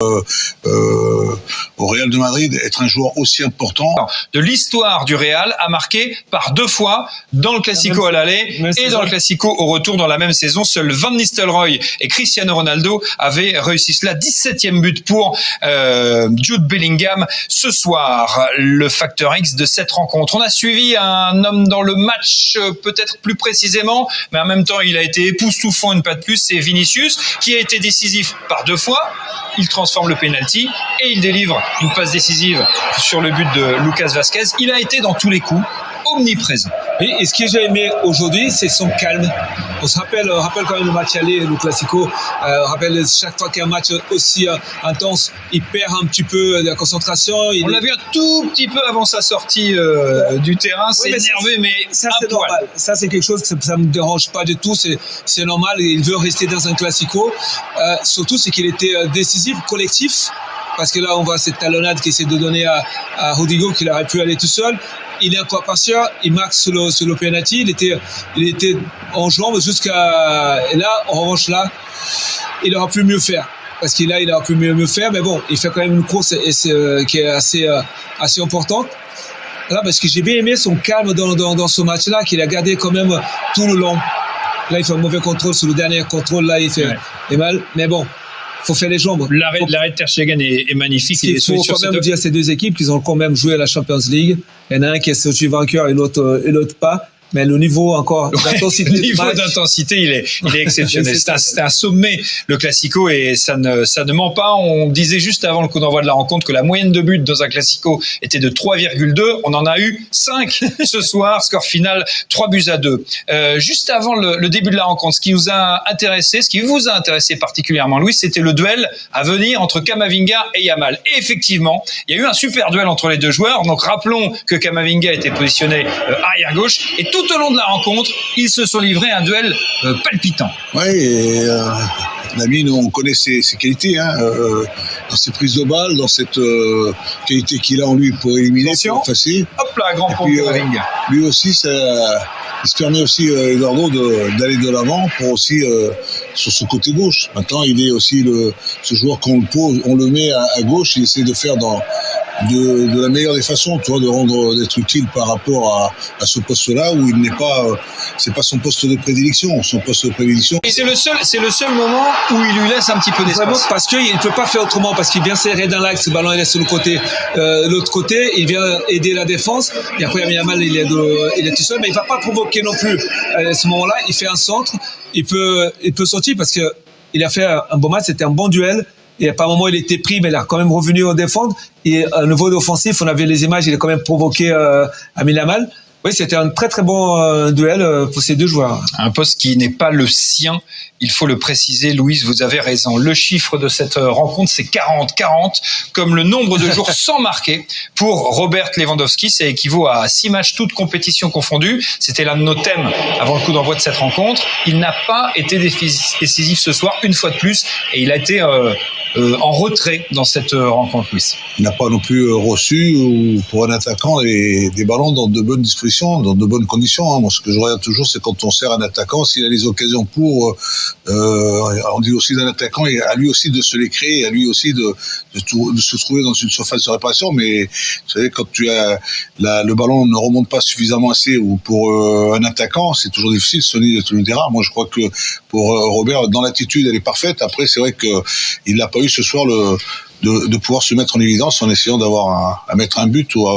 au Real de Madrid, être un joueur aussi important. De l'histoire du Real a marqué par 2 fois dans le Classico à l'aller et dans le Classico au retour dans la même saison. Seul Van Nistelrooy et Cristiano Ronaldo avaient réussi cela. 17e but pour Jude Bellingham ce soir, le facteur X de cette rencontre. On a suivi un homme dans le match peut-être plus précisément, mais en même temps il a été époustouflant une fois de plus, c'est Vinicius qui a été décisif par 2 fois. Il transforme le penalty et il délivre une passe décisive sur le but de Lucas Vazquez. Il a été dans tous les coups, omniprésent. Et ce que j'ai aimé aujourd'hui, c'est son calme. On se rappelle quand même le match aller, le Classico. On rappelle chaque fois qu'il y a un match aussi intense, il perd un petit peu de la concentration. On l'a vu un tout petit peu avant sa sortie du terrain. C'est énervé, mais ça c'est normal. Ça c'est quelque chose que ça me dérange pas du tout. C'est normal. Il veut rester dans un Classico. Surtout, c'est qu'il était décisif, collectif. Parce que là, on voit cette talonnade qu'il essaie de donner à Rodrigo, qu'il aurait pu aller tout seul. Il est encore patient, il marque sur le penalty, il était en jambes jusqu'à... Et là, en revanche, là, il aurait pu mieux faire. Parce qu'il il aurait pu mieux faire, mais bon, il fait quand même une course qui est assez importante. Là, parce que j'ai bien aimé son calme dans ce match-là, qu'il a gardé quand même tout le long. Là, il fait un mauvais contrôle sur le dernier contrôle, là, il fait mal, mais bon. Faut faire les jambes. L'arrêt de Ter Stegen est magnifique. Il faut quand même dire à ces 2 équipes qu'ils ont quand même joué à la Champions League. Il y en a un qui est sorti vainqueur et l'autre pas. Mais le niveau encore d'intensité, le niveau d'intensité, il est exceptionnel. C'est un sommet, le Classico, et ça ne ment pas. On disait juste avant le coup d'envoi de la rencontre que la moyenne de buts dans un Classico était de 3,2. On en a eu 5 ce soir. Score final 3-2. Juste avant le début de la rencontre, ce qui vous a intéressé particulièrement, Louis, c'était le duel à venir entre Camavinga et Yamal. Et effectivement, il y a eu un super duel entre les 2 joueurs. Donc rappelons que Camavinga était positionné arrière gauche, et tout au long de la rencontre, ils se sont livrés à un duel palpitant. Oui, Lamine, on connaît ses qualités, dans ses prises de balles, dans cette qualité qu'il a en lui pour éliminer, pour effacer. Hop là, grand point de Camavinga. Lui aussi, il se permet aussi, Eduardo, d'aller de l'avant pour aussi sur ce côté gauche. Maintenant, il est aussi ce joueur qu'on le pose, on le met à gauche, il essaie de faire de la meilleure des façons, d'être utile par rapport à ce poste-là où il n'est pas, c'est pas son poste de prédilection. Son poste de prédilection. Et c'est le seul moment où il lui laisse un petit peu d'espace. Parce qu'il ne peut pas faire autrement, parce qu'il vient serrer dans l'axe, le ballon il est sur le côté, l'autre côté, il vient aider la défense. Et après Yamal il est tout seul, mais il va pas provoquer non plus. À ce moment-là, il fait un centre, il peut sortir parce que il a fait un bon match, c'était un bon duel. Et par un moment, il était pris, mais il a quand même revenu au défendre. Et à niveau offensif, on avait les images, il a quand même provoqué Lamine Yamal. Oui, c'était un très très bon duel pour ces 2 joueurs. Un poste qui n'est pas le sien, il faut le préciser. Louise, vous avez raison. Le chiffre de cette rencontre, c'est 40-40, comme le nombre de jours sans marquer pour Robert Lewandowski. Ça équivaut à 6 matchs, toutes compétitions confondues. C'était l'un de nos thèmes avant le coup d'envoi de cette rencontre. Il n'a pas été décisif ce soir, une fois de plus, et il a été en retrait dans cette rencontre, Louis. Il n'a pas non plus reçu, pour un attaquant, des ballons dans de bonnes dispositions, dans de bonnes conditions. Moi, ce que je regarde toujours, c'est quand on sert un attaquant, s'il a les occasions pour, on dit aussi d'un attaquant, et à lui aussi de se les créer, à lui aussi de se trouver dans une surface de réparation. Mais vous savez, quand le ballon ne remonte pas suffisamment assez, ou pour un attaquant, c'est toujours difficile. Sonny te le dira. Moi, je crois que pour Robert, dans l'attitude, elle est parfaite. Après, c'est vrai qu'il n'a pas eu ce soir de pouvoir se mettre en évidence en essayant d'avoir à mettre un but ou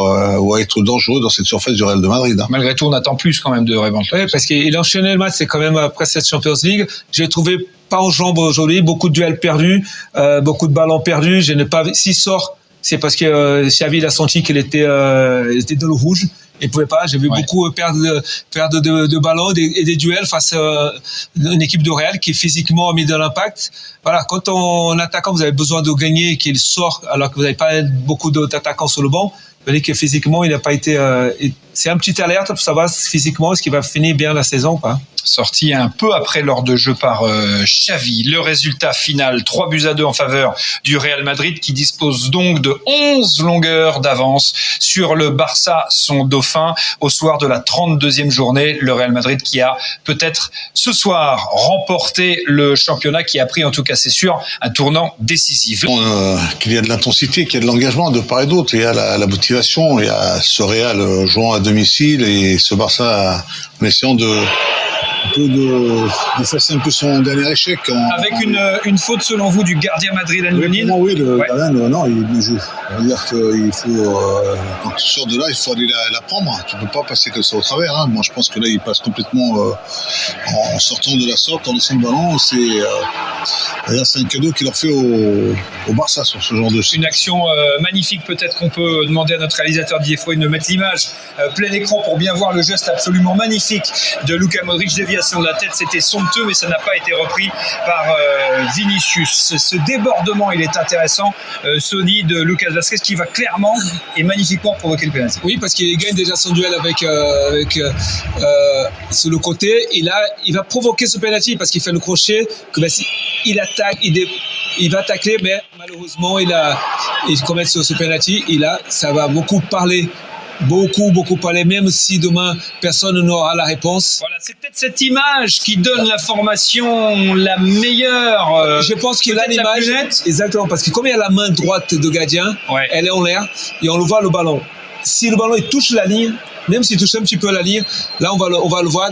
à être dangereux dans cette surface du Real de Madrid. Malgré tout, on attend plus quand même de Rebond. Oui, parce qu'il enchaînait le match, c'est quand même après cette Champions League. J'ai trouvé pas en jambes aujourd'hui, beaucoup de duels perdus, beaucoup de ballons perdus. Je n'ai pas, s'il sort, c'est parce que Xavi a senti qu'il était dans le rouge. Il pouvait pas. J'ai vu beaucoup perdre de ballons et des duels face à une équipe de Real qui physiquement a mis de l'impact. Voilà, quand en attaquant vous avez besoin de gagner et qu'il sort alors que vous n'avez pas beaucoup d'attaquants sur le banc, dire que physiquement, il n'a pas été. C'est un petit alerte pour savoir physiquement est-ce qu'il va finir bien la saison ou pas. Sorti un peu après l'heure de jeu par Xavi. Le résultat final, 3-2 en faveur du Real Madrid, qui dispose donc de 11 longueurs d'avance sur le Barça, son dauphin, au soir de la 32e journée. Le Real Madrid qui a peut-être ce soir remporté le championnat, qui a pris, en tout cas c'est sûr, un tournant décisif. Qu'il y a de l'intensité, qu'il y a de l'engagement de part et d'autre. Il y a la motivation, il y a ce Real jouant à domicile et ce Barça en essayant d'effacer un peu son dernier échec. Avec une faute, selon vous, du gardien madrilène. Oui, le gardien, non, il bien joue. Ça veut dire qu'il faut, quand tu sors de là, il faut aller la prendre. Tu ne peux pas passer comme ça au travers. Hein. Moi, je pense que là, il passe complètement en sortant de la sorte, en laissant le ballon. C'est un cadeau qu'il leur fait au Barça sur ce genre de Une action magnifique, peut-être qu'on peut demander à notre réalisateur Didier Fouet de mettre l'image plein écran pour bien voir le geste absolument magnifique de Luka Modric. Déviation de la tête, c'était somptueux, mais ça n'a pas été repris par Vinicius. Ce débordement, il est intéressant, Sony, de Lucas Vázquez, qui va clairement et magnifiquement provoquer le pénalty. Oui, parce qu'il gagne déjà son duel avec sur le côté, et là, il va provoquer ce pénalty parce qu'il fait le crochet, que il attaque, il va tacler, mais malheureusement, il commet ce penalty. Et là, ça va beaucoup parler, même si demain, personne n'aura la réponse. Voilà, c'est peut-être cette image qui donne l'information la meilleure. Je pense qu'il a l'image. Exactement, parce que comme il y a la main droite de gardien, elle est en l'air, et on le voit le ballon. Si le ballon il touche la ligne, même s'il touche un petit peu la ligne, là, on va le voir.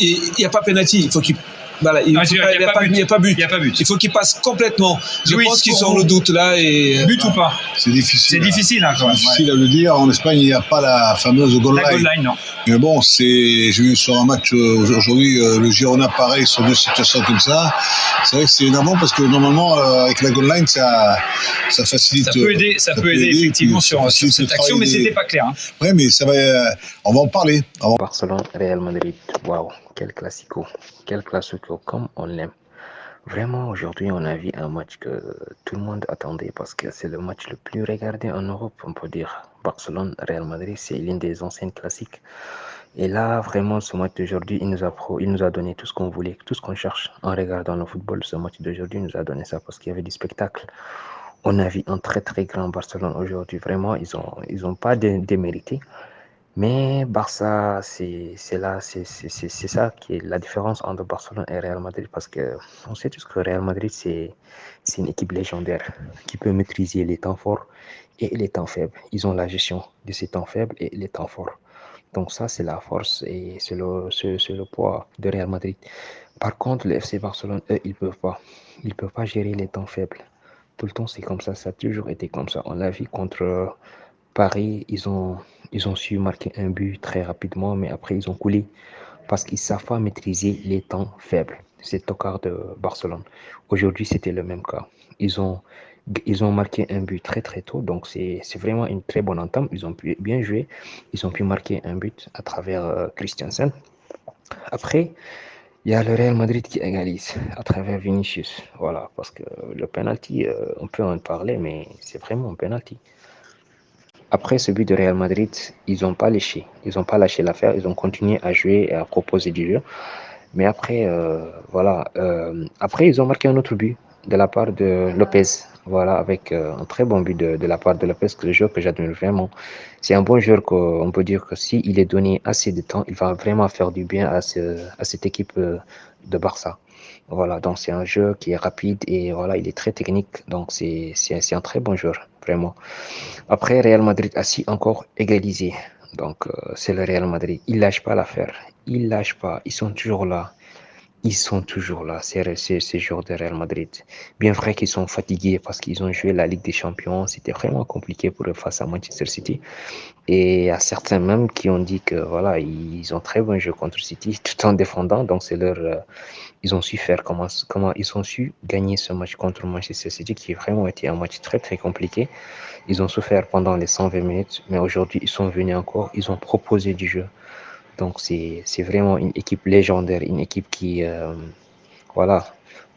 Et il n'y a pas penalty. Il faut qu'il... Voilà, il n'y a pas but. Il faut qu'il passe complètement. Je pense qu'ils ont le doute là. But ou pas? C'est difficile. C'est difficile, hein, quand même. C'est difficile à le dire. En Espagne, il n'y a pas la fameuse goal line. La goal line, non. Mais bon, j'ai vu sur un match aujourd'hui, le Girona pareil sur deux situations comme ça. C'est vrai que c'est énervant parce que normalement, avec la goal line, ça facilite. Ça peut aider effectivement sur cette action, mais c'était pas clair. Hein. Ouais, mais ça va. On va en parler. Barcelone, Real Madrid. Waouh, quel classico comme on l'aime. Vraiment, aujourd'hui, on a vu un match que tout le monde attendait parce que c'est le match le plus regardé en Europe, on peut dire. Barcelone, Real Madrid, c'est l'une des anciennes classiques. Et là, vraiment, ce match d'aujourd'hui, il nous a donné tout ce qu'on voulait, tout ce qu'on cherche en regardant le football. Ce match d'aujourd'hui nous a donné ça parce qu'il y avait du spectacle. On a vu un très, très grand Barcelone aujourd'hui. Vraiment, ils ont pas démérité. Mais Barça, c'est ça qui est la différence entre Barcelone et Real Madrid, parce que on sait tous que Real Madrid, c'est une équipe légendaire qui peut maîtriser les temps forts et les temps faibles. Ils ont la gestion de ces temps faibles et les temps forts. Donc ça, c'est la force et c'est le poids de Real Madrid. Par contre, le FC Barcelone, eux, ils peuvent pas gérer les temps faibles. Tout le temps, c'est comme ça a toujours été comme ça. On l'a vu contre Paris, ils ont su marquer un but très rapidement, mais après ils ont coulé parce qu'ils ne savent pas maîtriser les temps faibles. C'est au quart de Barcelone. Aujourd'hui, c'était le même cas. Ils ont marqué un but très très tôt, donc c'est vraiment une très bonne entame. Ils ont pu bien jouer. Ils ont pu marquer un but à travers Christensen. Après, il y a le Real Madrid qui égalise à travers Vinicius. Voilà, parce que le penalty, on peut en parler, mais c'est vraiment un penalty. Après ce but de Real Madrid, ils n'ont pas lâché. Ils n'ont pas lâché l'affaire. Ils ont continué à jouer et à proposer du jeu. Mais après, après, ils ont marqué un autre but de la part de Lopez. Voilà, avec un très bon but de la part de Lopez, que le joueur que j'admire vraiment. C'est un bon joueur qu'on peut dire que s'il est donné assez de temps, il va vraiment faire du bien à cette équipe de Barça. Voilà, donc c'est un jeu qui est rapide et voilà, il est très technique. Donc c'est un très bon joueur, vraiment. Après, Real Madrid a si encore égalisé. Donc c'est le Real Madrid. Ils lâchent pas l'affaire. Ils lâchent pas. Ils sont toujours là. Ces joueurs de Real Madrid. Bien vrai qu'ils sont fatigués parce qu'ils ont joué la Ligue des Champions. C'était vraiment compliqué pour eux face à Manchester City. Et il y a certains même qui ont dit que voilà, ils ont très bon jeu contre City tout en défendant. Donc c'est ils ont su faire comment ils ont su gagner ce match contre Manchester City, qui a vraiment été un match très très compliqué. Ils ont souffert pendant les 120 minutes, mais aujourd'hui ils sont venus encore, ils ont proposé du jeu. Donc c'est vraiment une équipe légendaire, une équipe qui Voilà.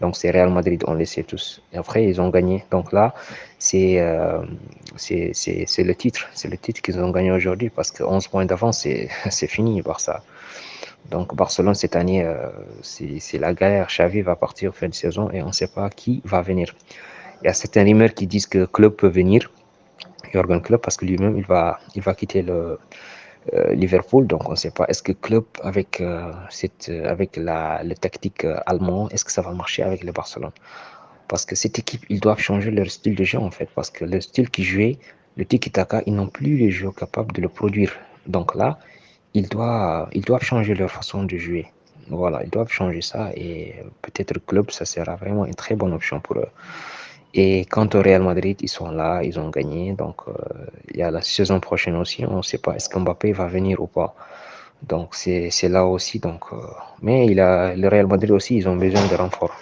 Donc c'est Real Madrid, on le sait tous. Et après, ils ont gagné. Donc là, c'est le titre. C'est le titre qu'ils ont gagné aujourd'hui parce que 11 points d'avance, c'est fini, Barça. Donc Barcelone, cette année, c'est la galère. Xavi va partir fin de saison et on ne sait pas qui va venir. Il y a certaines rumeurs qui disent que Klopp peut venir, Jürgen Klopp, parce que lui-même, il va quitter Liverpool. Donc on ne sait pas, est-ce que Klopp, avec la tactique allemande, est-ce que ça va marcher avec le Barcelone? Parce que cette équipe, ils doivent changer leur style de jeu, en fait. Parce que le style qu'ils jouaient, le tiki-taka, ils n'ont plus les joueurs capables de le produire. Donc là, ils doivent changer leur façon de jouer. Voilà, ils doivent changer ça et peut-être le club, ça sera vraiment une très bonne option pour eux. Et quant au Real Madrid, ils sont là, ils ont gagné. Donc, il y a la saison prochaine aussi. On ne sait pas est-ce que Mbappé va venir ou pas. Donc, c'est là aussi. Donc, mais le Real Madrid aussi, ils ont besoin de renforts.